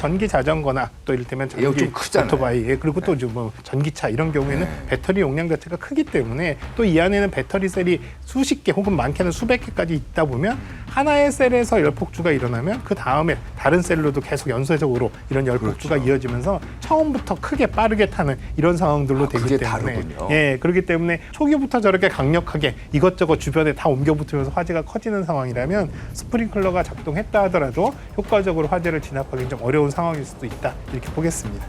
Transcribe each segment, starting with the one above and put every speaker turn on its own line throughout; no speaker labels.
전기 자전거나 또 이를테면 전기
좀 크잖아요.
오토바이 그리고 또 뭐 전기차 이런 경우에는 배터리 용량 자체가 크기 때문에 또 이 안에는 배터리 셀이 수십 개 혹은 많게는 수백 개까지 있다 보면 하나의 셀에서 열폭주가 일어나면 그 다음에 다른 셀로도 계속 연쇄적으로 이런 열폭주가
그렇죠.
이어지면서 처음부터 크게 빠르게 타는 이런 상황들로 되기
그게
때문에
다르군요.
예, 그렇기 때문에 초기부터 저렇게 강력하게 이것저것 주변에 다 옮겨붙으면서 화재가 커지는 상황이라면 스프링클러가 작동했다 하더라도 효과적으로 화재를 진압하기 좀 어려운 상황일 수도 있다 이렇게 보겠습니다.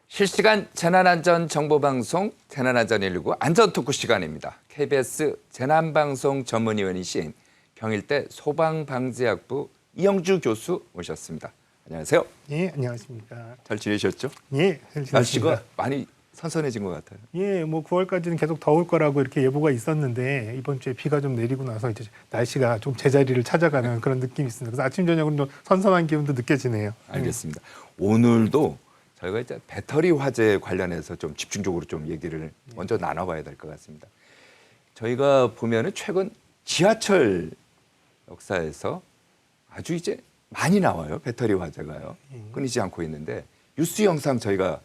실시간 재난안전정보방송 재난안전 119 안전토크 시간입니다. KBS 재난방송 전문위원이신 경일대 소방방재학부 이영주 교수 모셨습니다. 안녕하세요.
예, 안녕하십니까.
잘 지내셨죠?
예, 잘 지냈습니다.
날씨가 많이 선선해진 것 같아요.
예, 뭐 9월까지는 계속 더울 거라고 이렇게 예보가 있었는데 이번 주에 비가 좀 내리고 나서 이제 날씨가 좀 제자리를 찾아가는 그런 느낌이 있습니다. 그래서 아침 저녁은 좀 선선한 기운도 느껴지네요.
알겠습니다. 오늘도 저희가 이제 배터리 화재 관련해서 좀 집중적으로 좀 얘기를 먼저 나눠봐야 될 것 같습니다. 저희가 보면은 최근 지하철 역사에서 아주 이제 많이 나와요. 배터리 화재가요. 끊이지 않고 있는데 뉴스 영상 저희가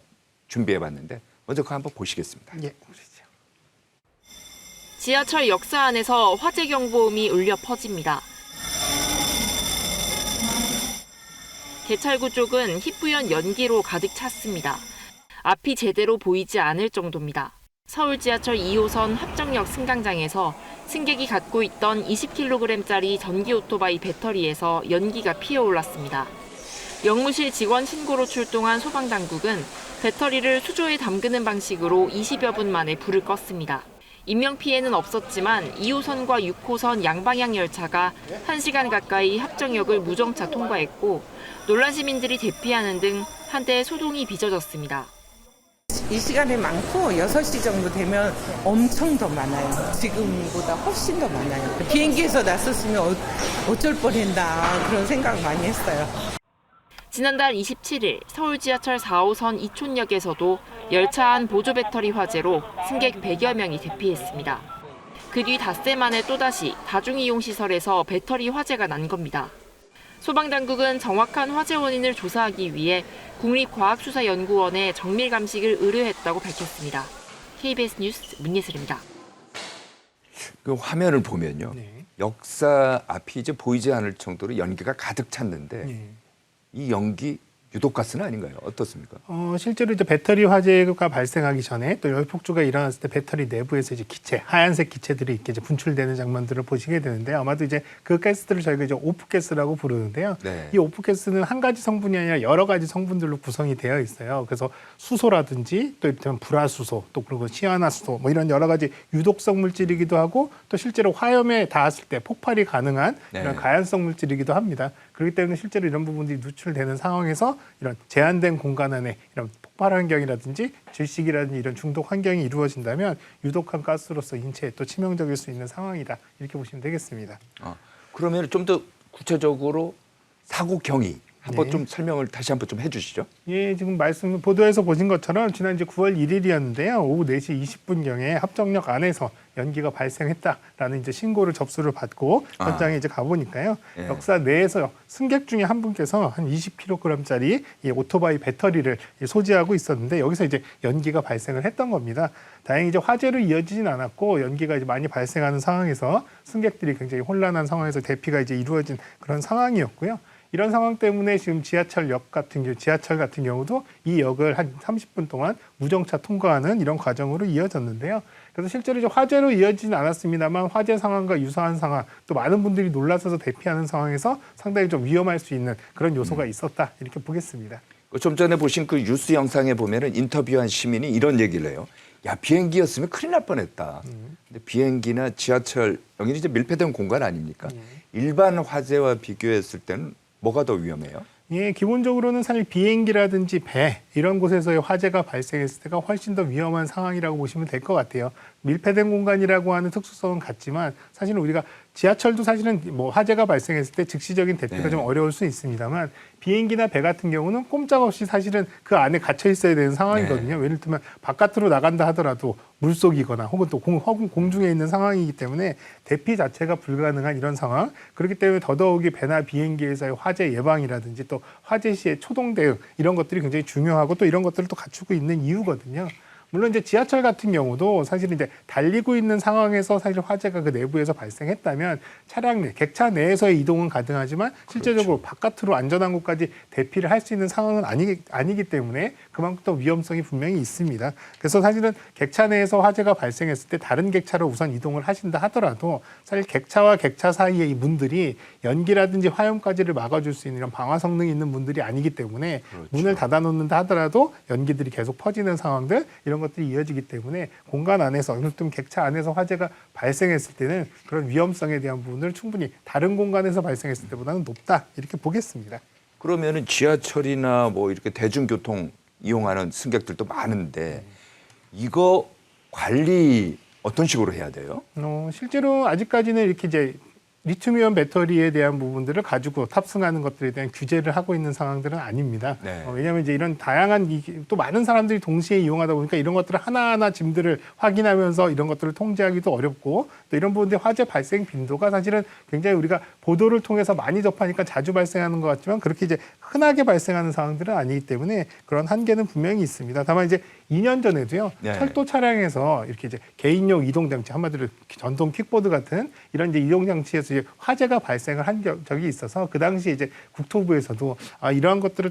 준비해봤는데 먼저 그거 한번 보시겠습니다.
예, 보시죠.
지하철 역사 안에서 화재 경보음이 울려 퍼집니다. 개찰구 쪽은 희뿌연 연기로 가득 찼습니다. 앞이 제대로 보이지 않을 정도입니다. 서울 지하철 2호선 합정역 승강장에서 승객이 갖고 있던 20kg짜리 전기 오토바이 배터리에서 연기가 피어올랐습니다. 역무실 직원 신고로 출동한 소방당국은 배터리를 수조에 담그는 방식으로 20여 분 만에 불을 껐습니다. 인명피해는 없었지만 2호선과 6호선 양방향 열차가 1시간 가까이 합정역을 무정차 통과했고 놀란 시민들이 대피하는 등 한때 소동이 빚어졌습니다.
이 시간에 많고 6시 정도 되면 엄청 더 많아요. 지금보다 훨씬 더 많아요. 비행기에서 났었으면 어쩔 뻔했나 그런 생각 많이 했어요.
지난달 27일 서울 지하철 4호선 이촌역에서도 열차 안 보조 배터리 화재로 승객 100여 명이 대피했습니다. 그 뒤 닷새 만에 또다시 다중이용시설에서 배터리 화재가 난 겁니다. 소방당국은 정확한 화재 원인을 조사하기 위해 국립과학수사연구원에 정밀 감식을 의뢰했다고 밝혔습니다. KBS 뉴스 문예슬입니다.
그 화면을 보면요.
네.
역사 앞이 이제 보이지 않을 정도로 연기가 가득 찼는데
예.
이 연기 유독가스는 아닌가요? 어떻습니까?
실제로 이제 배터리 화재가 발생하기 전에 또 열폭주가 일어났을 때 배터리 내부에서 이제 기체, 하얀색 기체들이 이렇게 이제 분출되는 장면들을 보시게 되는데 아마도 이제 그 가스들을 저희가 이제 오프가스라고 부르는데요.
네.
이 오프가스는 한 가지 성분이 아니라 여러 가지 성분들로 구성이 되어 있어요. 그래서 수소라든지 또 이를테면 불화수소, 또 그리고 시아나수소 뭐 이런 여러 가지 유독성 물질이기도 하고 또 실제로 화염에 닿았을 때 폭발이 가능한
네.
이런 가연성 물질이기도 합니다. 그렇기 때문에 실제로 이런 부분들이 누출되는 상황에서 이런 제한된 공간 안에 이런 폭발 환경이라든지 질식이라든지 이런 중독 환경이 이루어진다면 유독한 가스로서 인체에 또 치명적일 수 있는 상황이다. 이렇게 보시면 되겠습니다.
그러면 좀 더 구체적으로 사고 경위 한번
네.
좀 설명을 다시 한번 좀 해주시죠.
예, 지금 말씀 보도에서 보신 것처럼 지난 이제 9월 1일이었는데요. 오후 4시 20분경에 합정역 안에서 연기가 발생했다라는 이제 신고를 접수를 받고 현장에 이제 가보니까요.
예.
역사 내에서 승객 중에 한 분께서 한 20kg짜리 이 오토바이 배터리를 소지하고 있었는데 여기서 이제 연기가 발생을 했던 겁니다. 다행히 이제 화재로 이어지진 않았고 연기가 이제 많이 발생하는 상황에서 승객들이 굉장히 혼란한 상황에서 대피가 이제 이루어진 그런 상황이었고요. 이런 상황 때문에 지금 지하철 같은 경우도 이 역을 한 30분 동안 무정차 통과하는 이런 과정으로 이어졌는데요. 그래서 실제로 이제 화재로 이어지진 않았습니다만 화재 상황과 유사한 상황, 또 많은 분들이 놀라서서 대피하는 상황에서 상당히 좀 위험할 수 있는 그런 요소가 있었다 이렇게 보겠습니다.
좀 전에 보신 그 뉴스 영상에 보면은 인터뷰한 시민이 이런 얘기를 해요. 야, 비행기였으면 큰일 날 뻔했다. 근데 비행기나 지하철 여기는 이제 밀폐된 공간 아닙니까? 일반 화재와 비교했을 때는 뭐가 더 위험해요?
예, 기본적으로는 사실 비행기라든지 배 이런 곳에서의 화재가 발생했을 때가 훨씬 더 위험한 상황이라고 보시면 될 것 같아요. 밀폐된 공간이라고 하는 특수성은 같지만 사실은 우리가 지하철도 사실은 뭐 화재가 발생했을 때 즉시적인 대피가
네.
좀 어려울 수 있습니다만 비행기나 배 같은 경우는 꼼짝없이 사실은 그 안에 갇혀 있어야 되는 상황이거든요. 예를 들면 바깥으로 나간다 하더라도 물속이거나 혹은 또 혹은 공중에 있는 상황이기 때문에 대피 자체가 불가능한 이런 상황. 그렇기 때문에 더더욱이 배나 비행기에서의 화재 예방이라든지 또 화재 시의 초동 대응 이런 것들이 굉장히 중요하고 또 이런 것들을 또 갖추고 있는 이유거든요. 물론 이제 지하철 같은 경우도 사실 이제 달리고 있는 상황에서 사실 화재가 그 내부에서 발생했다면 차량 내, 객차 내에서의 이동은 가능하지만 실제적으로 바깥으로 안전한 곳까지 대피를 할 수 있는 상황은 아니기 때문에 그만큼 또 위험성이 분명히 있습니다. 그래서 사실은 객차 내에서 화재가 발생했을 때 다른 객차로 우선 이동을 하신다 하더라도 사실 객차와 객차 사이의 이 문들이 연기라든지 화염까지를 막아줄 수 있는 이런 방화 성능이 있는 문들이 아니기 때문에 문을 닫아놓는다 하더라도 연기들이 계속 퍼지는 상황들 이런 것들이 이어지기 때문에 공간 안에서 좀 객차 안에서 화재가 발생했을 때는 그런 위험성에 대한 부분을 충분히 다른 공간에서 발생했을 때보다는 높다 이렇게 보겠습니다.
그러면은 지하철이나 뭐 이렇게 대중교통 이용하는 승객들도 많은데 이거 관리 어떤 식으로 해야 돼요?
실제로 아직까지는 이렇게 이제 리튬이온 배터리에 대한 부분들을 가지고 탑승하는 것들에 대한 규제를 하고 있는 상황들은 아닙니다.
네.
왜냐하면 이제 이런 다양한 또 많은 사람들이 동시에 이용하다 보니까 이런 것들을 하나하나 짐들을 확인하면서 이런 것들을 통제하기도 어렵고 또 이런 부분들 화재 발생 빈도가 사실은 굉장히 우리가 보도를 통해서 많이 접하니까 자주 발생하는 것 같지만 그렇게 이제 흔하게 발생하는 상황들은 아니기 때문에 그런 한계는 분명히 있습니다. 다만 이제 2년 전에도요.
네.
철도 차량에서 이렇게 이제 개인용 이동 장치 한마디로 전동 킥보드 같은 이런 이제 이동 장치에서 이제 화재가 발생을 한 적이 있어서 그 당시 이제 국토부에서도 이러한 것들을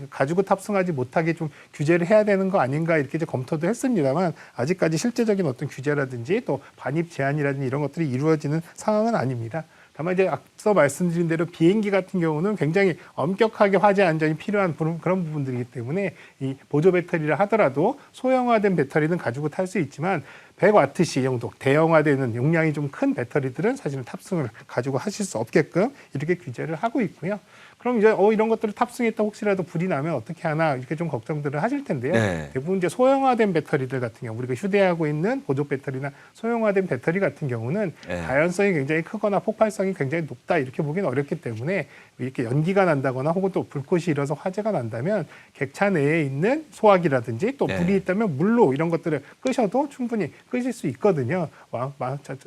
가지고 탑승하지 못하게 좀 규제를 해야 되는 거 아닌가 이렇게 이제 검토도 했습니다만 아직까지 실제적인 어떤 규제라든지 또 반입 제한이라든지 이런 것들이 이루어지는 상황은 아닙니다. 다만 이제 앞서 말씀드린 대로 비행기 같은 경우는 굉장히 엄격하게 화재 안전이 필요한 그런 부분들이기 때문에 이 보조 배터리를 하더라도 소형화된 배터리는 가지고 탈 수 있지만 100와트시 정도 대형화되는 용량이 좀 큰 배터리들은 사실은 탑승을 가지고 하실 수 없게끔 이렇게 규제를 하고 있고요. 그럼 이제 이런 것들을 탑승했다 혹시라도 불이 나면 어떻게 하나 이렇게 좀 걱정들을 하실 텐데요.
네.
대부분 이제 소형화된 배터리들 같은 경우 우리가 휴대하고 있는 보조 배터리나 소형화된 배터리 같은 경우는
네.
가연성이 굉장히 크거나 폭발성이 굉장히 높다 이렇게 보기는 어렵기 때문에 이렇게 연기가 난다거나 혹은 또 불꽃이 일어서 화재가 난다면 객차 내에 있는 소화기라든지 또
네.
불이 있다면 물로 이런 것들을 끄셔도 충분히 끄실 수 있거든요.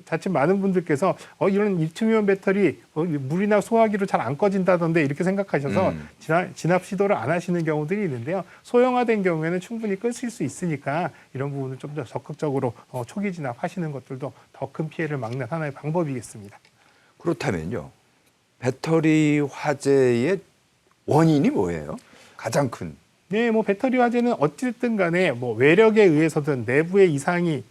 자칫 많은 분들께서 이런 리튬이온 배터리 물이나 소화기로 잘 안 꺼진다던데 이렇게 생각하셔서 진압 시도를 안 하시는 경우들이 있는데요. 소형화된 경우에는 충분히 끄실 수 있으니까 이런 부분을 좀 더 적극적으로 초기 진압하시는 것들도 더 큰 피해를 막는 하나의 방법이겠습니다.
그렇다면요. 배터리 화재의 원인이 뭐예요? 가장 큰.
네, 뭐 배터리 화재는 어찌됐든 간에 뭐 외력에 의해서든 내부의 이상이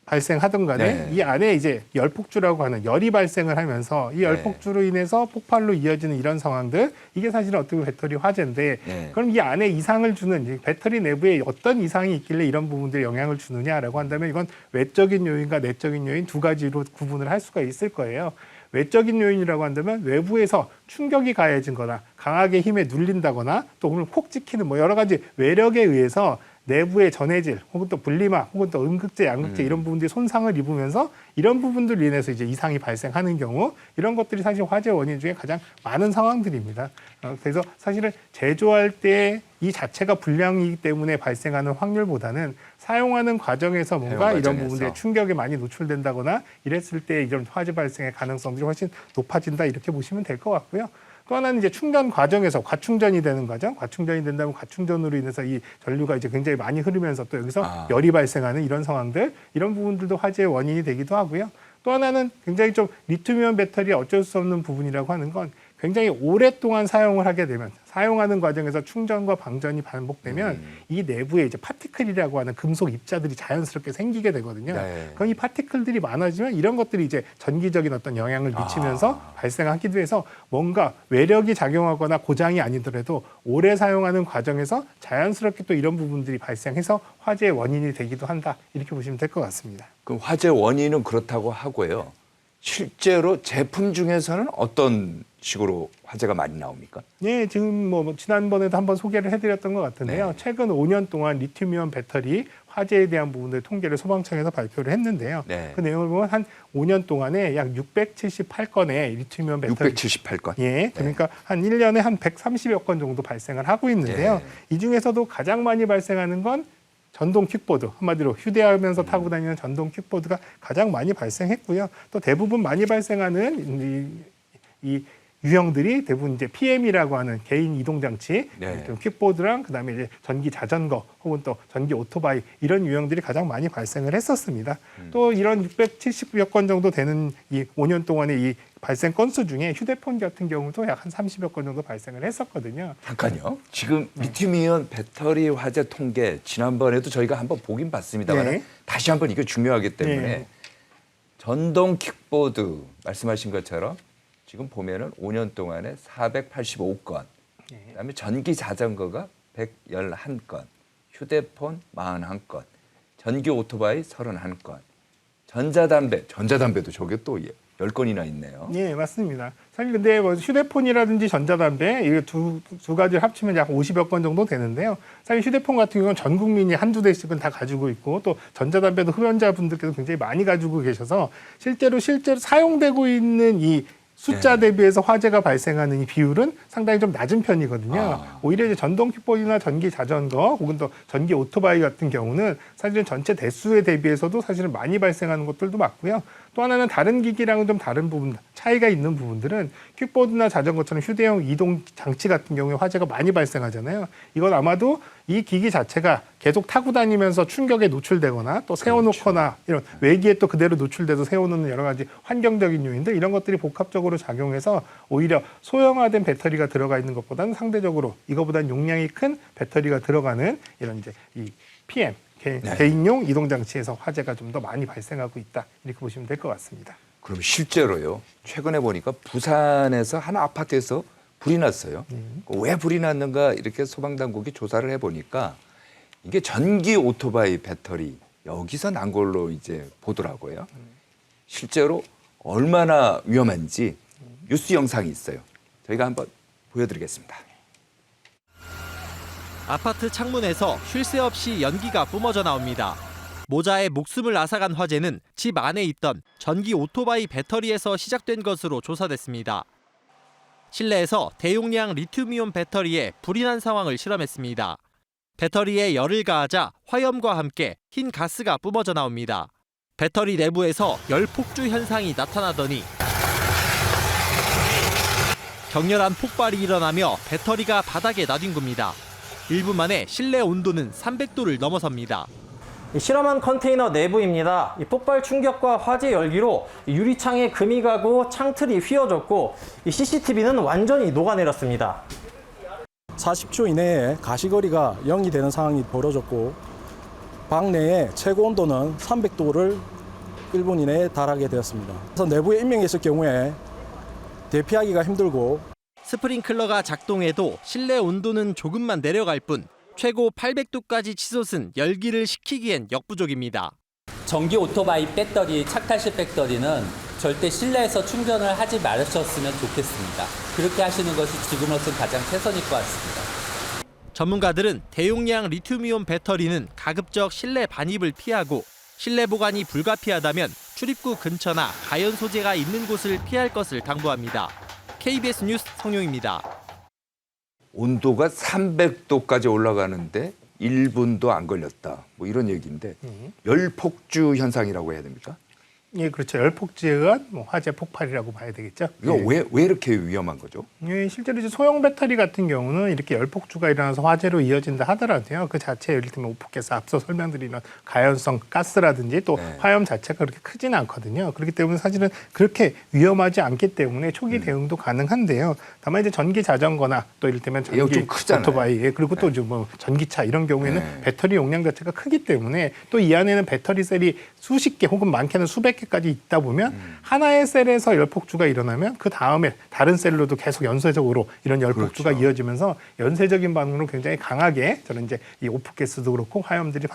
발생하든 간에
네.
이 안에 이제 열폭주라고 하는 열이 발생을 하면서 이 열폭주로 인해서 폭발로 이어지는 이런 상황들 이게 사실은 어떻게 보면 배터리 화재인데
네.
그럼 이 안에 이상을 주는 배터리 내부에 어떤 이상이 있길래 이런 부분들이 영향을 주느냐라고 한다면 이건 외적인 요인과 내적인 요인 두 가지로 구분을 할 수가 있을 거예요. 외적인 요인이라고 한다면 외부에서 충격이 가해진 거나 강하게 힘에 눌린다거나 또 오늘 콕 찍히는 뭐 여러 가지 외력에 의해서 내부의 전해질 혹은 또 분리막 혹은 또 음극재, 양극재 이런 부분들이 손상을 입으면서 이런 부분들로 인해서 이제 이상이 발생하는 경우 이런 것들이 사실 화재 원인 중에 가장 많은 상황들입니다. 그래서 사실은 제조할 때 이 자체가 불량이기 때문에 발생하는 확률보다는 사용하는 과정에서 뭔가
사용
이런
과정에서.
부분들에 충격에 많이 노출된다거나 이랬을 때 이런 화재 발생의 가능성들이 훨씬 높아진다 이렇게 보시면 될 것 같고요. 또 하나는 이제 충전 과정에서 과충전이 되는 과정, 과충전이 된다면 과충전으로 인해서 이 전류가 이제 굉장히 많이 흐르면서 또 여기서 열이 발생하는 이런 상황들, 이런 부분들도 화재의 원인이 되기도 하고요. 또 하나는 굉장히 좀 리튬이온 배터리의 어쩔 수 없는 부분이라고 하는 건 굉장히 오랫동안 사용을 하게 되면 사용하는 과정에서 충전과 방전이 반복되면 이 내부에 이제 파티클이라고 하는 금속 입자들이 자연스럽게 생기게 되거든요.
네.
그럼 이 파티클들이 많아지면 이런 것들이 이제 전기적인 어떤 영향을 미치면서 발생하기도 해서 뭔가 외력이 작용하거나 고장이 아니더라도 오래 사용하는 과정에서 자연스럽게 또 이런 부분들이 발생해서 화재의 원인이 되기도 한다. 이렇게 보시면 될 것 같습니다.
그럼 화재 원인은 그렇다고 하고요. 실제로 제품 중에서는 어떤 식으로 화재가 많이 나옵니까?
예, 지금 뭐 지난번에도 한번 소개를 해드렸던 것 같은데요.
네.
최근 5년 동안 리튬이온 배터리 화재에 대한 부분들 통계를 소방청에서 발표를 했는데요.
네.
그 내용을 보면 한 5년 동안에 약 678건의 리튬이온 배터리
678건.
예, 그러니까 한 1년에 한 130여 건 정도 발생을 하고 있는데요. 이 중에서도 가장 많이 발생하는 건 전동 킥보드, 한마디로 휴대하면서 타고 다니는 전동 킥보드가 가장 많이 발생했고요. 또 대부분 많이 발생하는 이 유형들이 대부분 이제 PM이라고 하는 개인 이동 장치,
네.
킥보드랑 그다음에 이제 전기 자전거 혹은 또 전기 오토바이 이런 유형들이 가장 많이 발생을 했었습니다. 또 이런 670여 건 정도 되는 이 5년 동안의 이 발생 건수 중에 휴대폰 같은 경우도 약 한 30여 건 정도 발생을 했었거든요.
잠깐요. 지금 리튬이온 배터리 화재 통계 지난번에도 저희가 한번 보긴 봤습니다만
네.
다시 한번 이게 중요하기 때문에
네.
전동 킥보드 말씀하신 것처럼 지금 보면은 5년 동안에 485건, 그다음에 전기 자전거가 111건, 휴대폰 41건, 전기 오토바이 31건, 전자담배도 저게 또 10건이나 있네요.
예, 맞습니다. 사실 근데 뭐 휴대폰이라든지 전자담배 이 두 가지를 합치면 약 50여 건 정도 되는데요. 사실 휴대폰 같은 경우는 전 국민이 한두 대씩은 다 가지고 있고 또 전자담배도 흡연자분들께서 굉장히 많이 가지고 계셔서 실제로 사용되고 있는 이 숫자 대비해서 화재가 발생하는 이 비율은 상당히 좀 낮은 편이거든요. 오히려 이제 전동 킥보드나 전기 자전거 혹은 또 전기 오토바이 같은 경우는 사실은 전체 대수에 대비해서도 사실은 많이 발생하는 것들도 많고요. 또 하나는 다른 기기랑은 좀 다른 부분, 차이가 있는 부분들은 킥보드나 자전거처럼 휴대용 이동 장치 같은 경우에 화재가 많이 발생하잖아요. 이건 아마도 이 기기 자체가 계속 타고 다니면서 충격에 노출되거나 또 세워놓거나 이런 외기에 또 그대로 노출돼서 세워놓는 여러 가지 환경적인 요인들 이런 것들이 복합적으로 작용해서 오히려 소형화된 배터리가 들어가 있는 것보다는 상대적으로 이거보다는 용량이 큰 배터리가 들어가는 이런 이제 이 PM 개인용 이동 장치에서 화재가 좀 더 많이 발생하고 있다 이렇게 보시면 될 것 같습니다.
그럼 실제로요. 최근에 보니까 부산에서 한 아파트에서 불이 났어요. 왜 불이 났는가 이렇게 소방당국이 조사를 해보니까 이게 전기 오토바이 배터리 여기서 난 걸로 이제 보더라고요. 실제로 얼마나 위험한지 뉴스 영상이 있어요. 저희가 한번 보여드리겠습니다.
아파트 창문에서 쉴 새 없이 연기가 뿜어져 나옵니다. 모자에 목숨을 앗아간 화재는 집 안에 있던 전기 오토바이 배터리에서 시작된 것으로 조사됐습니다. 실내에서 대용량 리튬이온 배터리에 불이 난 상황을 실험했습니다. 배터리에 열을 가하자 화염과 함께 흰 가스가 뿜어져 나옵니다. 배터리 내부에서 열 폭주 현상이 나타나더니 격렬한 폭발이 일어나며 배터리가 바닥에 나뒹굽니다. 1분 만에 실내 온도는 300도를 넘어섭니다.
실험한 컨테이너 내부입니다. 이 폭발 충격과 화재 열기로 유리창에 금이 가고 창틀이 휘어졌고 이 CCTV는 완전히 녹아내렸습니다.
40초 이내에 가시거리가 0이 되는 상황이 벌어졌고 방 내의 최고 온도는 300도를 1분 이내에 달하게 되었습니다. 그래서 내부에 인명이 있을 경우에 대피하기가 힘들고
스프링클러가 작동해도 실내 온도는 조금만 내려갈 뿐 최고 800도까지 치솟은 열기를 식히기엔 역부족입니다.
전기 오토바이 배터리, 착탈식 배터리는 절대 실내에서 충전을 하지 말으셨으면 좋겠습니다. 그렇게 하시는 것이 지금으로서는 가장 최선일 것 같습니다.
전문가들은 대용량 리튬이온 배터리는 가급적 실내 반입을 피하고 실내 보관이 불가피하다면 출입구 근처나 가연 소재가 있는 곳을 피할 것을 당부합니다. KBS 뉴스 성룡입니다.
온도가 300도까지 올라가는데 1분도 안 걸렸다. 뭐 이런 얘기인데 열폭주 현상이라고 해야 됩니까?
예, 그렇죠. 열폭주에 의한 화재 폭발이라고 봐야 되겠죠.
이거
예.
왜 이렇게 위험한 거죠?
예, 실제로 이제 소형 배터리 같은 경우는 이렇게 열폭주가 일어나서 화재로 이어진다 하더라도요. 그 자체 예를 들면 오프께서 앞서 설명드리는 가연성 가스라든지 또 화염 자체가 그렇게 크지는 않거든요. 그렇기 때문에 사실은 그렇게 위험하지 않기 때문에 초기 대응도 가능한데요. 다만 이제 전기 자전거나 또 이를테면 전기
좀 크잖아요.
오토바이 그리고 또 이제 뭐 전기차 이런 경우에는 배터리 용량 자체가 크기 때문에 또 이 안에는 배터리 셀이 수십 개 혹은 많게는 수백 개 이렇게까지 있다 보면 하나의 셀에서 열폭주가 일어나면 그 다음에 다른 셀로도 계속 연쇄적으로 이런 열폭주가
그렇죠.
이어지면서 연쇄적인 반응으로 굉장히 강하게 저는 이제 이 오프가스도 그렇고 화염들이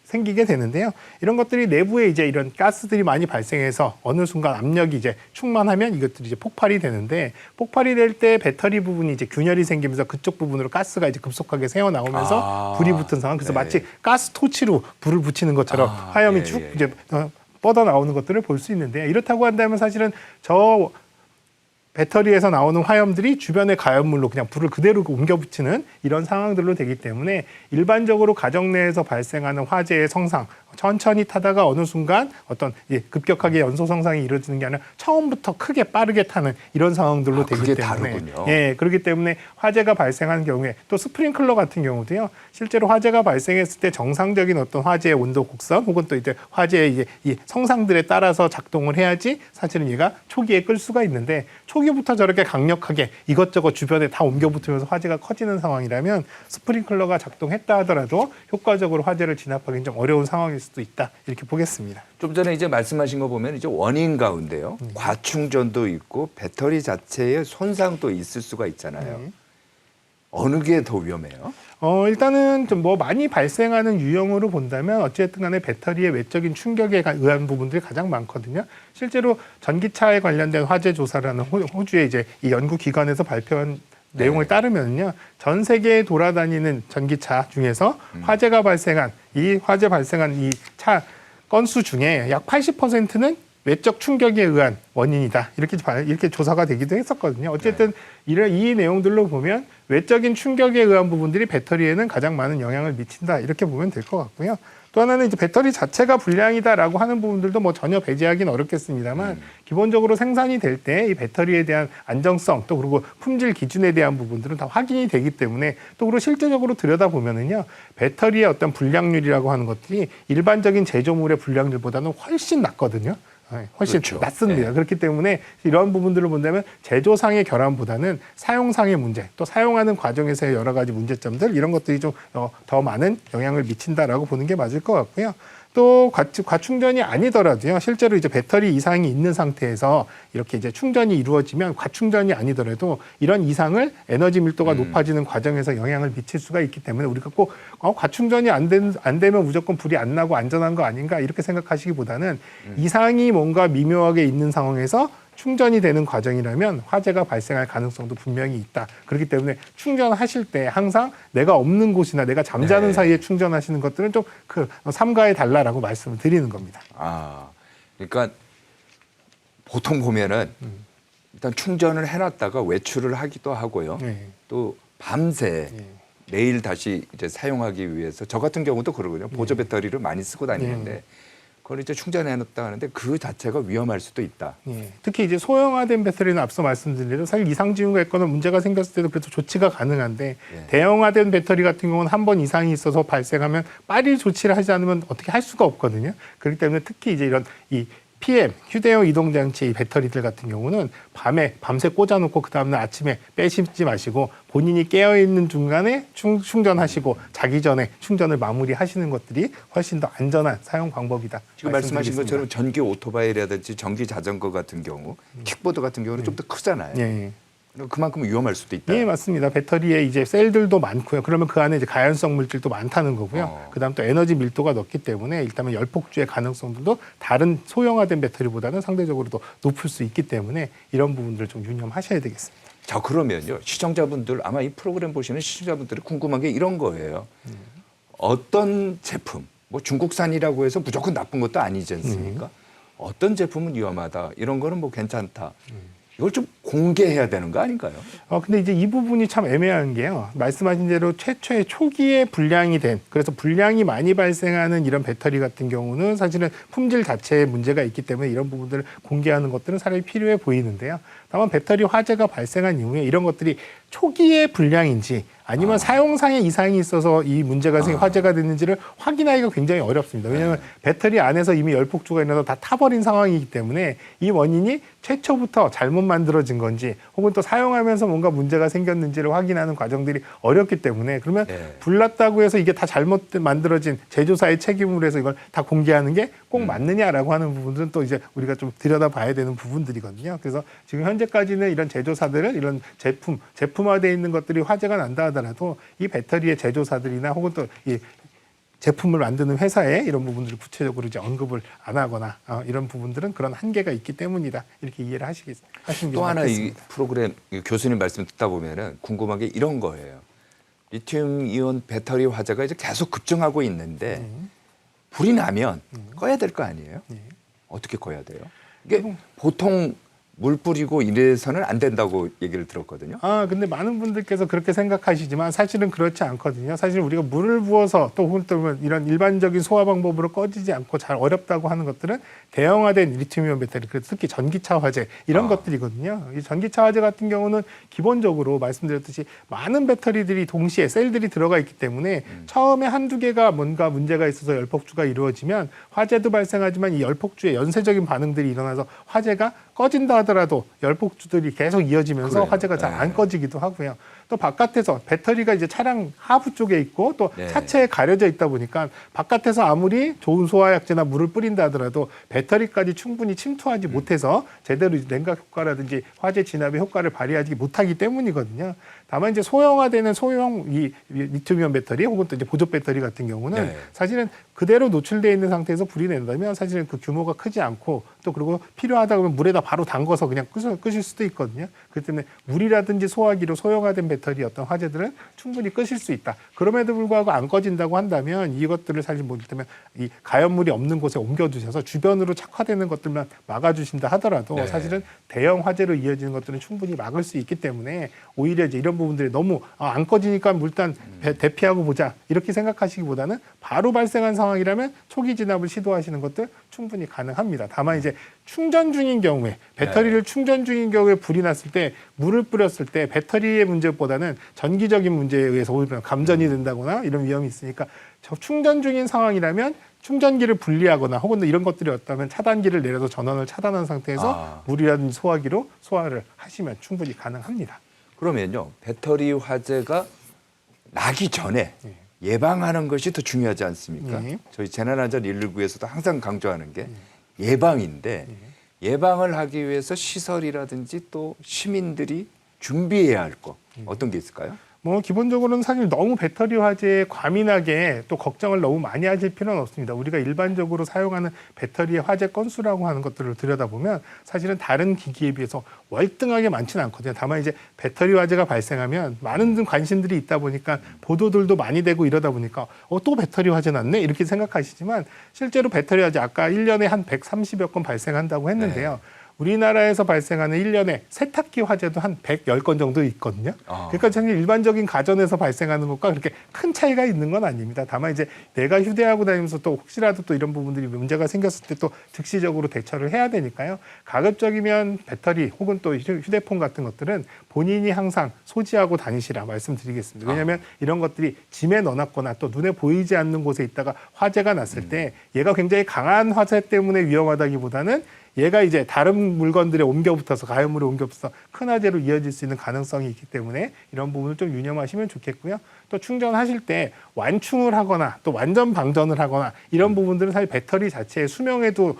생기게 되는데요. 이런 것들이 내부에 이제 이런 가스들이 많이 발생해서 어느 순간 압력이 이제 충만하면 이것들이 이제 폭발이 되는데, 폭발이 될 때 배터리 부분이 이제 균열이 생기면서 그쪽 부분으로 가스가 이제 급속하게 새어 나오면서 불이 붙은 상황. 그래서
네.
마치 가스 토치로 불을 붙이는 것처럼 화염이
예,
쭉
예.
이제 뻗어 나오는 것들을 볼 수 있는데, 이렇다고 한다면 사실은 저 배터리에서 나오는 화염들이 주변의 가연물로 그냥 불을 그대로 옮겨 붙이는 이런 상황들로 되기 때문에 일반적으로 가정 내에서 발생하는 화재의 성상, 천천히 타다가 어느 순간 어떤 급격하게 연소 성상이 이루어지는 게 아니라 처음부터 크게 빠르게 타는 이런 상황들로 되기
그게
때문에
다르군요.
예, 그렇기 때문에 화재가 발생한 경우에 또 스프링클러 같은 경우도요. 실제로 화재가 발생했을 때 정상적인 어떤 화재의 온도 곡선 혹은 또 이제 화재의 이제 이 성상들에 따라서 작동을 해야지 사실은 얘가 초기에 끌 수가 있는데, 초기부터 저렇게 강력하게 이것저것 주변에 다 옮겨 붙으면서 화재가 커지는 상황이라면 스프링클러가 작동했다 하더라도 효과적으로 화재를 진압하기는 좀 어려운 상황일 수도 있다, 이렇게 보겠습니다.
좀 전에 이제 말씀하신 거 보면 이제 원인 가운데요. 과충전도 있고 배터리 자체의 손상도 있을 수가 있잖아요. 어느 게 더 위험해요?
일단은 좀 뭐 많이 발생하는 유형으로 본다면 어쨌든 간에 배터리의 외적인 충격에 의한 부분들이 가장 많거든요. 실제로 전기차에 관련된 화재 조사라는 호주의 이제 이 연구기관에서 발표한 내용을 따르면요, 전 세계에 돌아다니는 전기차 중에서 화재가 발생한 이 차 건수 중에 약 80%는 외적 충격에 의한 원인이다, 이렇게 조사가 되기도 했었거든요. 어쨌든 이 내용들로 보면 외적인 충격에 의한 부분들이 배터리에는 가장 많은 영향을 미친다, 이렇게 보면 될 것 같고요. 또 하나는 이제 배터리 자체가 불량이다라고 하는 부분들도 뭐 전혀 배제하기는 어렵겠습니다만, 기본적으로 생산이 될 때 이 배터리에 대한 안정성 또 그리고 품질 기준에 대한 부분들은 다 확인이 되기 때문에, 또 그리고 실제적으로 들여다보면은요, 배터리의 어떤 불량률이라고 하는 것들이 일반적인 제조물의 불량률보다는 훨씬 낮거든요. 훨씬
그렇죠.
낮습니다.
네.
그렇기 때문에 이런 부분들을 본다면 제조상의 결함보다는 사용상의 문제, 또 사용하는 과정에서의 여러 가지 문제점들, 이런 것들이 좀 더 많은 영향을 미친다라고 보는 게 맞을 것 같고요. 또 과충전이 아니더라도요, 실제로 이제 배터리 이상이 있는 상태에서 이렇게 이제 충전이 이루어지면 과충전이 아니더라도 이런 이상을 에너지 밀도가 높아지는 과정에서 영향을 미칠 수가 있기 때문에 우리가 꼭 과충전이 안 되면 무조건 불이 안 나고 안전한 거 아닌가, 이렇게 생각하시기보다는 이상이 뭔가 미묘하게 있는 상황에서 충전이 되는 과정이라면 화재가 발생할 가능성도 분명히 있다. 그렇기 때문에 충전하실 때 항상 내가 없는 곳이나 내가 잠자는 사이에 충전하시는 것들은 좀 삼가해 달라라고 말씀을 드리는 겁니다.
그러니까 보통 보면은 일단 충전을 해놨다가 외출을 하기도 하고요. 또 밤새 내일 다시 이제 사용하기 위해서, 저 같은 경우도 그러거든요. 보조 배터리를 많이 쓰고 다니는데 그걸 이제 충전해놨다 하는데 그 자체가 위험할 수도 있다.
특히 이제 소형화된 배터리는 앞서 말씀드린 대로 사실 이상징후가 있거나 문제가 생겼을 때도 그래도 조치가 가능한데, 대형화된 배터리 같은 경우는 한 번 이상이 있어서 발생하면 빨리 조치를 하지 않으면 어떻게 할 수가 없거든요. 그렇기 때문에 특히 이제 이런 이 PM, 휴대용 이동장치 배터리들 같은 경우는 밤새 꽂아놓고 그 다음날 아침에 빼시지 마시고 본인이 깨어있는 중간에 충전하시고 자기 전에 충전을 마무리하시는 것들이 훨씬 더 안전한 사용 방법이다.
지금 말씀하신 것처럼 전기 오토바이라든지 전기 자전거 같은 경우, 킥보드 같은 경우는 좀 더 크잖아요. 그만큼 위험할 수도 있다.
예, 맞습니다. 배터리에 이제 셀들도 많고요. 그러면 그 안에 이제 가연성 물질도 많다는 거고요. 그다음 또 에너지 밀도가 높기 때문에 일단은 열폭주의 가능성도 다른 소형화된 배터리보다는 상대적으로 더 높을 수 있기 때문에 이런 부분들을 좀 유념하셔야 되겠습니다.
자, 그러면요, 시청자분들, 아마 이 프로그램 보시는 시청자분들이 궁금한 게 이런 거예요. 어떤 제품, 뭐 중국산이라고 해서 무조건 나쁜 것도 아니지 않습니까? 어떤 제품은 위험하다, 이런 거는 뭐 괜찮다. 이걸 좀 공개해야 되는 거 아닌가요?
근데 이제 이 부분이 참 애매한 게요. 말씀하신 대로 최초의 초기에 불량이 된, 그래서 불량이 많이 발생하는 이런 배터리 같은 경우는 사실은 품질 자체에 문제가 있기 때문에 이런 부분들을 공개하는 것들은 사람이 필요해 보이는데요. 다만 배터리 화재가 발생한 이후에 이런 것들이 초기의 불량인지 아니면 사용상의 이상이 있어서 이 문제가 생겨 화재가 됐는지를 확인하기가 굉장히 어렵습니다. 왜냐하면 배터리 안에서 이미 열폭주가 일어나서 다 타버린 상황이기 때문에 이 원인이 최초부터 잘못 만들어진 건지 혹은 또 사용하면서 뭔가 문제가 생겼는지를 확인하는 과정들이 어렵기 때문에 그러면 불났다고 해서 이게 다 잘못 만들어진 제조사의 책임으로 해서 이걸 다 공개하는 게 꼭 맞느냐라고 하는 부분들은 또 이제 우리가 좀 들여다봐야 되는 부분들이거든요. 그래서 지금 현재까지는 이런 제조사들은 이런 제품화되어 있는 것들이 화재가 난다 하더라도 이 배터리의 제조사들이나 혹은 또 이 제품을 만드는 회사에 이런 부분들을 구체적으로 이제 언급을 안 하거나 이런 부분들은 그런 한계가 있기 때문이다. 이렇게 이해를 하시는 게
또 하나 이
좋겠습니다.
프로그램 교수님 말씀 듣다 보면은 궁금한 게 이런 거예요. 리튬 이온 배터리 화재가 이제 계속 급증하고 있는데 불이 나면 꺼야 될 거 아니에요? 어떻게 꺼야 돼요? 이게 보통 물 뿌리고 이래서는 안 된다고 얘기를 들었거든요.
근데 많은 분들께서 그렇게 생각하시지만 사실은 그렇지 않거든요. 사실 우리가 물을 부어서 또 혹은 또 이런 일반적인 소화 방법으로 꺼지지 않고 잘 어렵다고 하는 것들은 대형화된 리튬이온 배터리, 특히 전기차 화재 이런 것들이거든요. 이 전기차 화재 같은 경우는 기본적으로 말씀드렸듯이 많은 배터리들이 동시에 셀들이 들어가 있기 때문에 처음에 한두 개가 뭔가 문제가 있어서 열폭주가 이루어지면 화재도 발생하지만 이 열폭주의 연쇄적인 반응들이 일어나서 화재가 꺼진다 하더라도 열폭주들이 계속 이어지면서
그래요.
화재가 잘 안 꺼지기도 하고요. 또 바깥에서 배터리가 이제 차량 하부 쪽에 있고 또 차체에 가려져 있다 보니까 바깥에서 아무리 좋은 소화약제나 물을 뿌린다 하더라도 배터리까지 충분히 침투하지 못해서 제대로 냉각 효과라든지 화재 진압의 효과를 발휘하지 못하기 때문이거든요. 다만 이제 소형화되는 소형 이 리튬이온 배터리 혹은 또 이제 보조 배터리 같은 경우는 사실은 그대로 노출되어 있는 상태에서 불이 낸다면 사실은 그 규모가 크지 않고 또 그리고 필요하다 그러면 물에다 바로 담궈서 그냥 끄실 수도 있거든요. 그렇기 때문에 물이라든지 소화기로 소형화된 배터리 어떤 화재들은 충분히 끄실 수 있다. 그럼에도 불구하고 안 꺼진다고 한다면 이것들을 사실 뭐 이를테면 이 가연물이 없는 곳에 옮겨두셔서 주변으로 착화되는 것들만 막아주신다 하더라도 사실은 대형 화재로 이어지는 것들은 충분히 막을 수 있기 때문에 오히려 이제 이런 부분들이 너무 안 꺼지니까 일단 대피하고 보자 이렇게 생각하시기보다는 바로 발생한 상황이라면 초기 진압을 시도하시는 것들 충분히 가능합니다. 다만 이제 충전 중인 경우에 배터리를 충전 중인 경우에 불이 났을 때 물을 뿌렸을 때 배터리의 문제보다는 전기적인 문제에 의해서 오히려 감전이 된다거나 이런 위험이 있으니까 충전 중인 상황이라면 충전기를 분리하거나 혹은 이런 것들이 없다면 차단기를 내려서 전원을 차단한 상태에서 물이라든지 소화기로 소화를 하시면 충분히 가능합니다.
그러면요, 배터리 화재가 나기 전에 예방하는 것이 더 중요하지 않습니까? 저희 재난안전 119에서도 항상 강조하는 게 예방인데 예방을 하기 위해서 시설이라든지 또 시민들이 준비해야 할 것 어떤 게 있을까요?
뭐 기본적으로는 사실 너무 배터리 화재에 과민하게 또 걱정을 너무 많이 하실 필요는 없습니다. 우리가 일반적으로 사용하는 배터리의 화재 건수라고 하는 것들을 들여다보면 사실은 다른 기기에 비해서 월등하게 많지는 않거든요. 다만 이제 배터리 화재가 발생하면 많은 관심들이 있다 보니까 보도들도 많이 되고 이러다 보니까 또 배터리 화재 났네 이렇게 생각하시지만 실제로 배터리 화재 아까 1년에 한 130여 건 발생한다고 했는데요. 우리나라에서 발생하는 1년에 세탁기 화재도 한 110건 정도 있거든요. 그러니까 사실 일반적인 가전에서 발생하는 것과 그렇게 큰 차이가 있는 건 아닙니다. 다만 이제 내가 휴대하고 다니면서 또 혹시라도 또 이런 부분들이 문제가 생겼을 때 또 즉시적으로 대처를 해야 되니까요. 가급적이면 배터리 혹은 또 휴대폰 같은 것들은 본인이 항상 소지하고 다니시라 말씀드리겠습니다. 왜냐하면 이런 것들이 짐에 넣어놨거나 또 눈에 보이지 않는 곳에 있다가 화재가 났을 때 얘가 굉장히 강한 화재 때문에 위험하다기보다는 얘가 이제 다른 물건들에 옮겨붙어서 가연물에 옮겨붙어서 큰 화재로 이어질 수 있는 가능성이 있기 때문에 이런 부분을 좀 유념하시면 좋겠고요. 또 충전하실 때 완충을 하거나 또 완전 방전을 하거나 이런 부분들은 사실 배터리 자체의 수명에도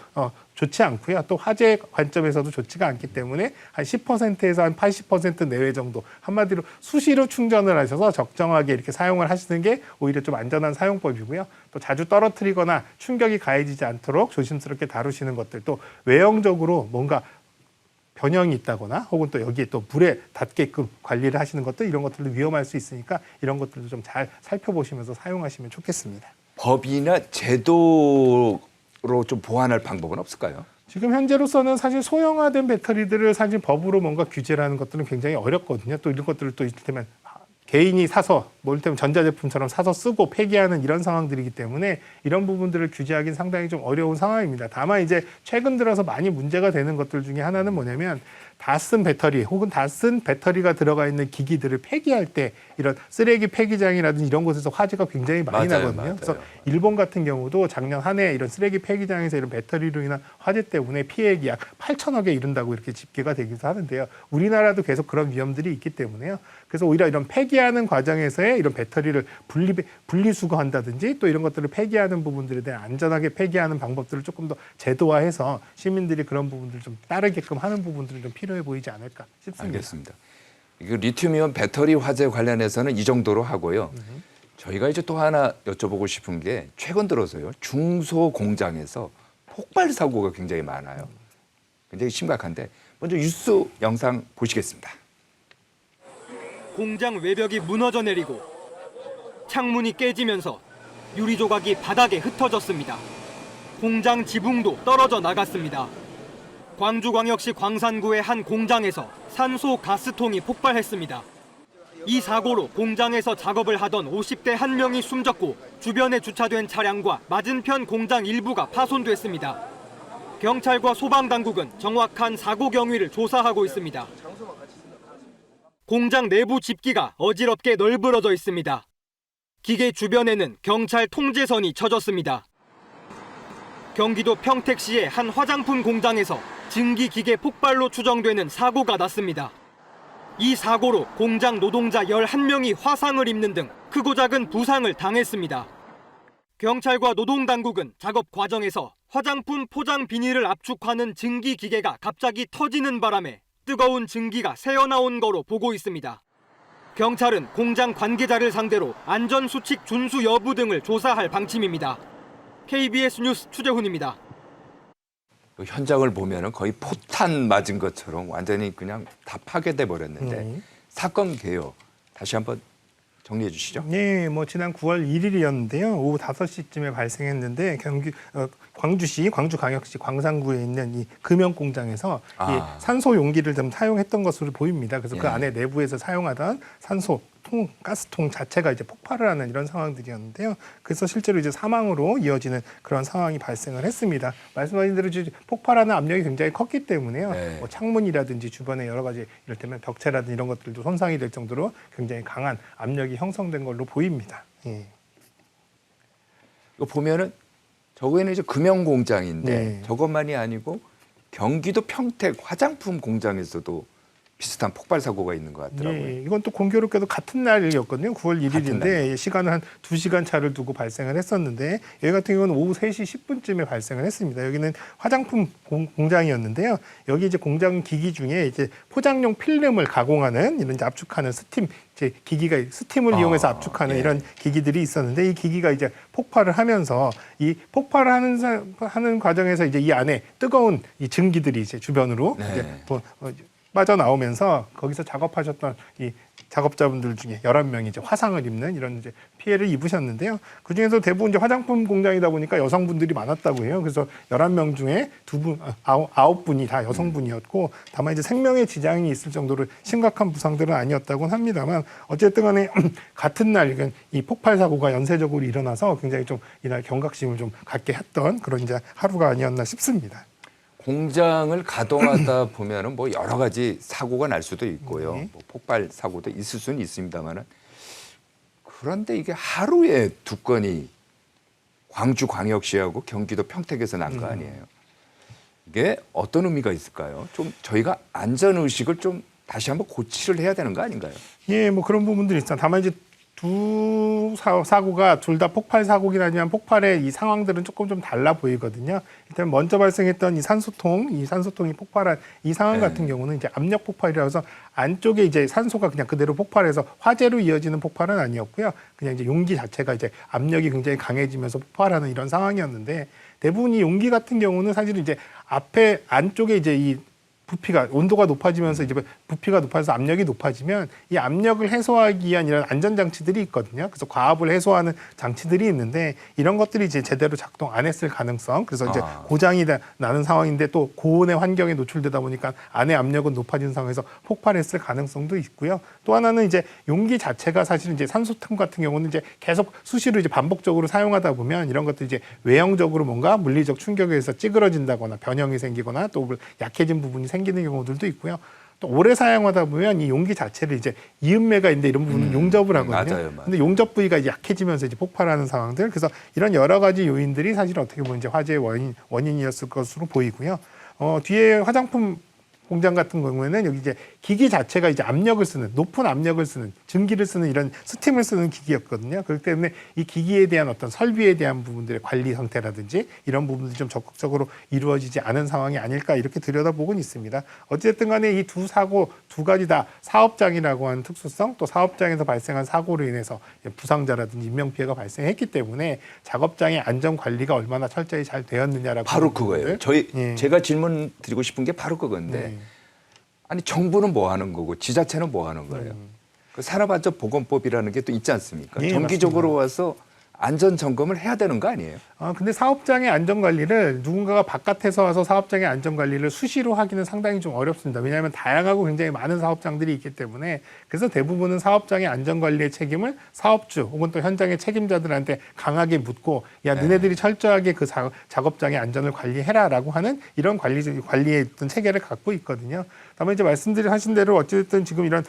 좋지 않고요. 또 화재 관점에서도 좋지가 않기 때문에 한 10%에서 한 80% 내외 정도 한마디로 수시로 충전을 하셔서 적정하게 이렇게 사용을 하시는 게 오히려 좀 안전한 사용법이고요. 또 자주 떨어뜨리거나 충격이 가해지지 않도록 조심스럽게 다루시는 것들 또 외형적으로 뭔가 변형이 있다거나 혹은 또 여기에 또 불에 닿게끔 관리를 하시는 것도 이런 것들도 위험할 수 있으니까 이런 것들도 좀 잘 살펴보시면서 사용하시면 좋겠습니다.
법이나 제도로 좀 보완할 방법은 없을까요?
지금 현재로서는 사실 소형화된 배터리들을 사실 법으로 뭔가 규제를 하는 것들은 굉장히 어렵거든요. 또 이런 것들을 또 이를테면 개인이 사서 뭐 이를테면 전자제품처럼 사서 쓰고 폐기하는 이런 상황들이기 때문에 이런 부분들을 규제하기는 상당히 좀 어려운 상황입니다. 다만 이제 최근 들어서 많이 문제가 되는 것들 중에 하나는 뭐냐면 다 쓴 배터리 혹은 다 쓴 배터리가 들어가 있는 기기들을 폐기할 때 이런 쓰레기 폐기장이라든지 이런 곳에서 화재가 굉장히 많이
맞아요,
나거든요.
맞아요.
그래서 일본 같은 경우도 작년 한 해 이런 쓰레기 폐기장에서 이런 배터리로 인한 화재 때문에 피해액이 약 8천억에 이른다고 이렇게 집계가 되기도 하는데요. 우리나라도 계속 그런 위험들이 있기 때문에요. 그래서 오히려 이런 폐기하는 과정에서의 이런 배터리를 분리수거한다든지 또 이런 것들을 폐기하는 부분들에 대한 안전하게 폐기하는 방법들을 조금 더 제도화해서 시민들이 그런 부분들을 좀 따르게끔 하는 부분들은 좀 필요해 보이지 않을까 싶습니다.
알겠습니다. 이거 리튬이온 배터리 화재 관련해서는 이 정도로 하고요. 저희가 이제 또 하나 여쭤보고 싶은 게 최근 들어서요. 중소 공장에서 폭발 사고가 굉장히 많아요. 굉장히 심각한데 먼저 뉴스 영상 보시겠습니다.
공장 외벽이 무너져 내리고 창문이 깨지면서 유리 조각이 바닥에 흩어졌습니다. 공장 지붕도 떨어져 나갔습니다. 광주광역시 광산구의 한 공장에서 산소 가스통이 폭발했습니다. 이 사고로 공장에서 작업을 하던 50대 한 명이 숨졌고 주변에 주차된 차량과 맞은편 공장 일부가 파손됐습니다. 경찰과 소방당국은 정확한 사고 경위를 조사하고 있습니다. 공장 내부 집기가 어지럽게 널브러져 있습니다. 기계 주변에는 경찰 통제선이 쳐졌습니다. 경기도 평택시의 한 화장품 공장에서 증기 기계 폭발로 추정되는 사고가 났습니다. 이 사고로 공장 노동자 11명이 화상을 입는 등 크고 작은 부상을 당했습니다. 경찰과 노동당국은 작업 과정에서 화장품 포장 비닐을 압축하는 증기 기계가 갑자기 터지는 바람에 뜨거운 증기가 새어나온 거로 보고 있습니다. 경찰은 공장 관계자를 상대로 안전수칙 준수 여부 등을 조사할 방침입니다. KBS 뉴스 추재훈입니다.
현장을 보면은 거의 포탄 맞은 것처럼 완전히 그냥 다 파괴돼 버렸는데 사건 개요 다시 한번 정리해 주시죠.
네, 뭐 지난 9월 1일이었는데요. 오후 5시쯤에 발생했는데 광주시 광주광역시 광산구에 있는 이 금형 공장에서 이 산소 용기를 좀 사용했던 것으로 보입니다. 그래서 그 안에 내부에서 사용하던 산소 가스통 자체가 이제 폭발을 하는 이런 상황들이었는데요. 그래서 실제로 이제 사망으로 이어지는 그런 상황이 발생을 했습니다. 말씀하신 대로 폭발하는 압력이 굉장히 컸기 때문에요.
네.
뭐 창문이라든지 주변에 여러 가지 이를테면 벽체라든지 이런 것들도 손상이 될 정도로 굉장히 강한 압력이 형성된 걸로 보입니다. 예.
이거 보면은 저거에는 이제 금형 공장인데
네.
저것만이 아니고 경기도 평택 화장품 공장에서도 비슷한 폭발 사고가 있는 것 같더라고요.
네, 이건 또 공교롭게도 같은 날이었거든요. 9월
같은
1일인데 시간은 한 2시간 차를 두고 발생을 했었는데 여기 같은 경우는 오후 3시 10분쯤에 발생을 했습니다. 여기는 화장품 공장이었는데요. 여기 이제 공장 기기 중에 이제 포장용 필름을 가공하는 이런 이제 압축하는 스팀을 이용해서 압축하는 이런 기기들이 있었는데 이 기기가 이제 폭발을 하면서 이 폭발을 하는 과정에서 이제 이 안에 뜨거운 이 증기들이 이제 주변으로 이제 빠져나오면서 거기서 작업하셨던 이 작업자분들 중에 11명이 이제 화상을 입는 이런 이제 피해를 입으셨는데요. 그중에서 대부분 이제 화장품 공장이다 보니까 여성분들이 많았다고 해요. 그래서 11명 중에 9분이 다 여성분이었고 다만 이제 생명에 지장이 있을 정도로 심각한 부상들은 아니었다고는 합니다만 어쨌든 간에 같은 날 이 폭발 사고가 연쇄적으로 일어나서 굉장히 좀 이날 경각심을 좀 갖게 했던 그런 이제 하루가 아니었나 싶습니다.
공장을 가동하다 보면은 뭐 여러 가지 사고가 날 수도 있고요. 뭐 폭발 사고도 있을 수는 있습니다만은 그런데 이게 하루에 2건이 광주광역시하고 경기도 평택에서 난 거 아니에요. 이게 어떤 의미가 있을까요? 좀 저희가 안전 의식을 좀 다시 한번 고치를 해야 되는 거 아닌가요?
예, 뭐 그런 부분들이 있어요. 다만 이제 두 사고가 둘 다 폭발 사고긴 하지만 폭발의 이 상황들은 조금 좀 달라 보이거든요. 일단 먼저 발생했던 이 산소통이 폭발한 이 상황 같은 경우는 이제 압력 폭발이라서 안쪽에 이제 산소가 그냥 그대로 폭발해서 화재로 이어지는 폭발은 아니었고요. 그냥 이제 용기 자체가 이제 압력이 굉장히 강해지면서 폭발하는 이런 상황이었는데 대부분 이 용기 같은 경우는 사실은 이제 앞에 안쪽에 이제 이 부피가 온도가 높아지면서 이제 부피가 높아져서 압력이 높아지면 이 압력을 해소하기 위한 이런 안전 장치들이 있거든요. 그래서 과압을 해소하는 장치들이 있는데 이런 것들이 이제 제대로 작동 안 했을 가능성. 그래서 이제 고장이 나는 상황인데 또 고온의 환경에 노출되다 보니까 안에 압력은 높아진 상황에서 폭발했을 가능성도 있고요. 또 하나는 이제 용기 자체가 사실 이제 산소통 같은 경우는 이제 계속 수시로 이제 반복적으로 사용하다 보면 이런 것들이 이제 외형적으로 뭔가 물리적 충격에 의해서 찌그러진다거나 변형이 생기거나 또 약해진 부분이 생기는 경우들도 있고요. 또 오래 사용하다 보면 이 용기 자체를 이제 이음매가 있는데 이런 부분은 용접을 하거든요.
맞아요.
근데 용접 부위가 이제 약해지면서 이제 폭발하는 상황들. 그래서 이런 여러 가지 요인들이 사실 어떻게 보면 이제 화재의 원인이었을 것으로 보이고요. 뒤에 화장품 공장 같은 경우에는 여기 이제 기기 자체가 이제 압력을 쓰는, 높은 압력을 쓰는, 증기를 쓰는 이런 스팀을 쓰는 기기였거든요. 그렇기 때문에 이 기기에 대한 어떤 설비에 대한 부분들의 관리 상태라든지 이런 부분들이 좀 적극적으로 이루어지지 않은 상황이 아닐까 이렇게 들여다보고는 있습니다. 어쨌든 간에 이 두 사고 두 가지 다 사업장이라고 하는 특수성 또 사업장에서 발생한 사고로 인해서 부상자라든지 인명피해가 발생했기 때문에 작업장의 안전 관리가 얼마나 철저히 잘 되었느냐라고
바로 그거예요.
예.
제가 질문 드리고 싶은 게 바로 그건데 아니 정부는 뭐 하는 거고 지자체는 뭐 하는 거예요? 그 산업안전보건법이라는 게 또 있지 않습니까?
예,
정기적으로 와서 안전 점검을 해야 되는 거 아니에요?
근데 사업장의 안전 관리를 누군가가 바깥에서 와서 사업장의 안전 관리를 수시로 하기는 상당히 좀 어렵습니다. 왜냐하면 다양하고 굉장히 많은 사업장들이 있기 때문에 그래서 대부분은 사업장의 안전 관리의 책임을 사업주 혹은 또 현장의 책임자들한테 강하게 묻고 야 너네들이 철저하게 그 작업장의 안전을 관리해라라고 하는 이런 관리의 어떤 체계를 갖고 있거든요. 다만 이제 하신 대로 어쨌든 지금 이런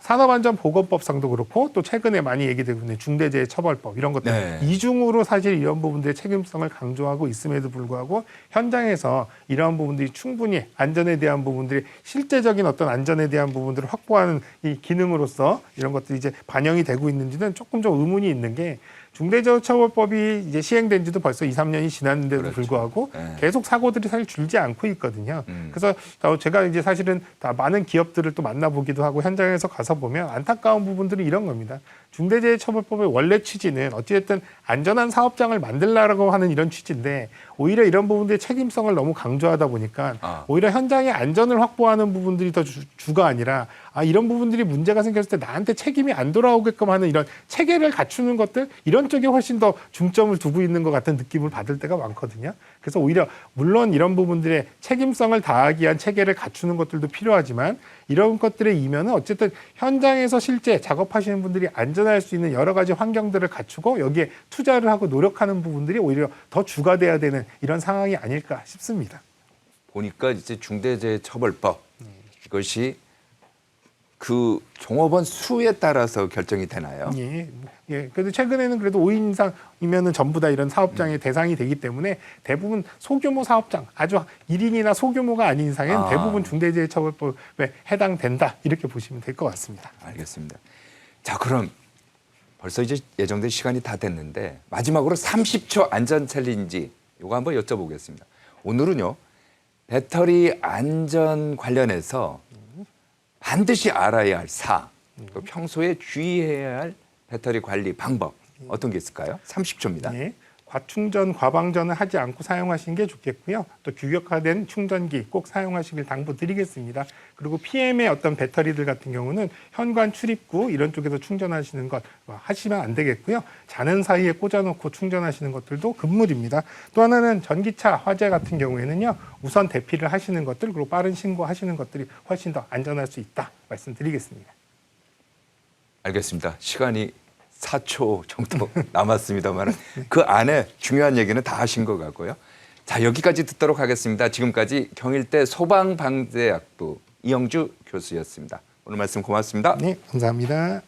산업안전보건법상도 그렇고 또 최근에 많이 얘기되고 있는 중대재해처벌법 이런 것들
네.
이중으로 사실 이런 부분들의 책임성을 강조하고 있음에도 불구하고 현장에서 이러한 부분들이 충분히 안전에 대한 부분들이 실제적인 어떤 안전에 대한 부분들을 확보하는 이 기능으로서 이런 것들이 이제 반영이 되고 있는지는 조금 좀 의문이 있는 게 중대재해처벌법이 이제 시행된 지도 벌써 2, 3년이 지났는데도
그렇죠.
불구하고
네.
계속 사고들이 사실 줄지 않고 있거든요. 그래서 제가 이제 사실은 다 많은 기업들을 또 만나보기도 하고 현장에서 가서 보면 안타까운 부분들이 이런 겁니다. 중대재해처벌법의 원래 취지는 어찌됐든 안전한 사업장을 만들라고 하는 이런 취지인데 오히려 이런 부분들의 책임성을 너무 강조하다 보니까 오히려 현장의 안전을 확보하는 부분들이 더 주가 아니라 이런 부분들이 문제가 생겼을 때 나한테 책임이 안 돌아오게끔 하는 이런 체계를 갖추는 것들 이런 쪽에 훨씬 더 중점을 두고 있는 것 같은 느낌을 받을 때가 많거든요. 그래서 오히려 물론 이런 부분들의 책임성을 다하기 위한 체계를 갖추는 것들도 필요하지만 이런 것들의 이면은 어쨌든 현장에서 실제 작업하시는 분들이 안전할 수 있는 여러 가지 환경들을 갖추고 여기에 투자를 하고 노력하는 부분들이 오히려 더 주가 돼야 되는 이런 상황이 아닐까 싶습니다.
보니까 이제 중대재해처벌법 이것이 그 종업원 수에 따라서 결정이 되나요?
예. 그래도 최근에는 그래도 5인 이상이면은 전부 다 이런 사업장의 대상이 되기 때문에 대부분 소규모 사업장, 아주 1인이나 소규모가 아닌 이상은 대부분 중대재해처벌법에 해당된다. 이렇게 보시면 될 것 같습니다.
알겠습니다. 자, 그럼 벌써 이제 예정된 시간이 다 됐는데 마지막으로 30초 안전 챌린지 이거 한번 여쭤보겠습니다. 오늘은요. 배터리 안전 관련해서 반드시 알아야 할 또 평소에 주의해야 할 배터리 관리 방법 어떤 게 있을까요? 30초입니다.
예. 과충전, 과방전을 하지 않고 사용하시는 게 좋겠고요. 또 규격화된 충전기 꼭 사용하시길 당부드리겠습니다. 그리고 PM의 어떤 배터리들 같은 경우는 현관 출입구 이런 쪽에서 충전하시는 것 하시면 안 되겠고요. 자는 사이에 꽂아놓고 충전하시는 것들도 금물입니다. 또 하나는 전기차 화재 같은 경우에는요. 우선 대피를 하시는 것들 그리고 빠른 신고하시는 것들이 훨씬 더 안전할 수 있다 말씀드리겠습니다.
알겠습니다. 시간이 4초 정도 남았습니다만 그 안에 중요한 얘기는 다 하신 것 같고요. 자, 여기까지 듣도록 하겠습니다. 지금까지 경일대 소방방재학부 이영주 교수였습니다. 오늘 말씀 고맙습니다.
네, 감사합니다.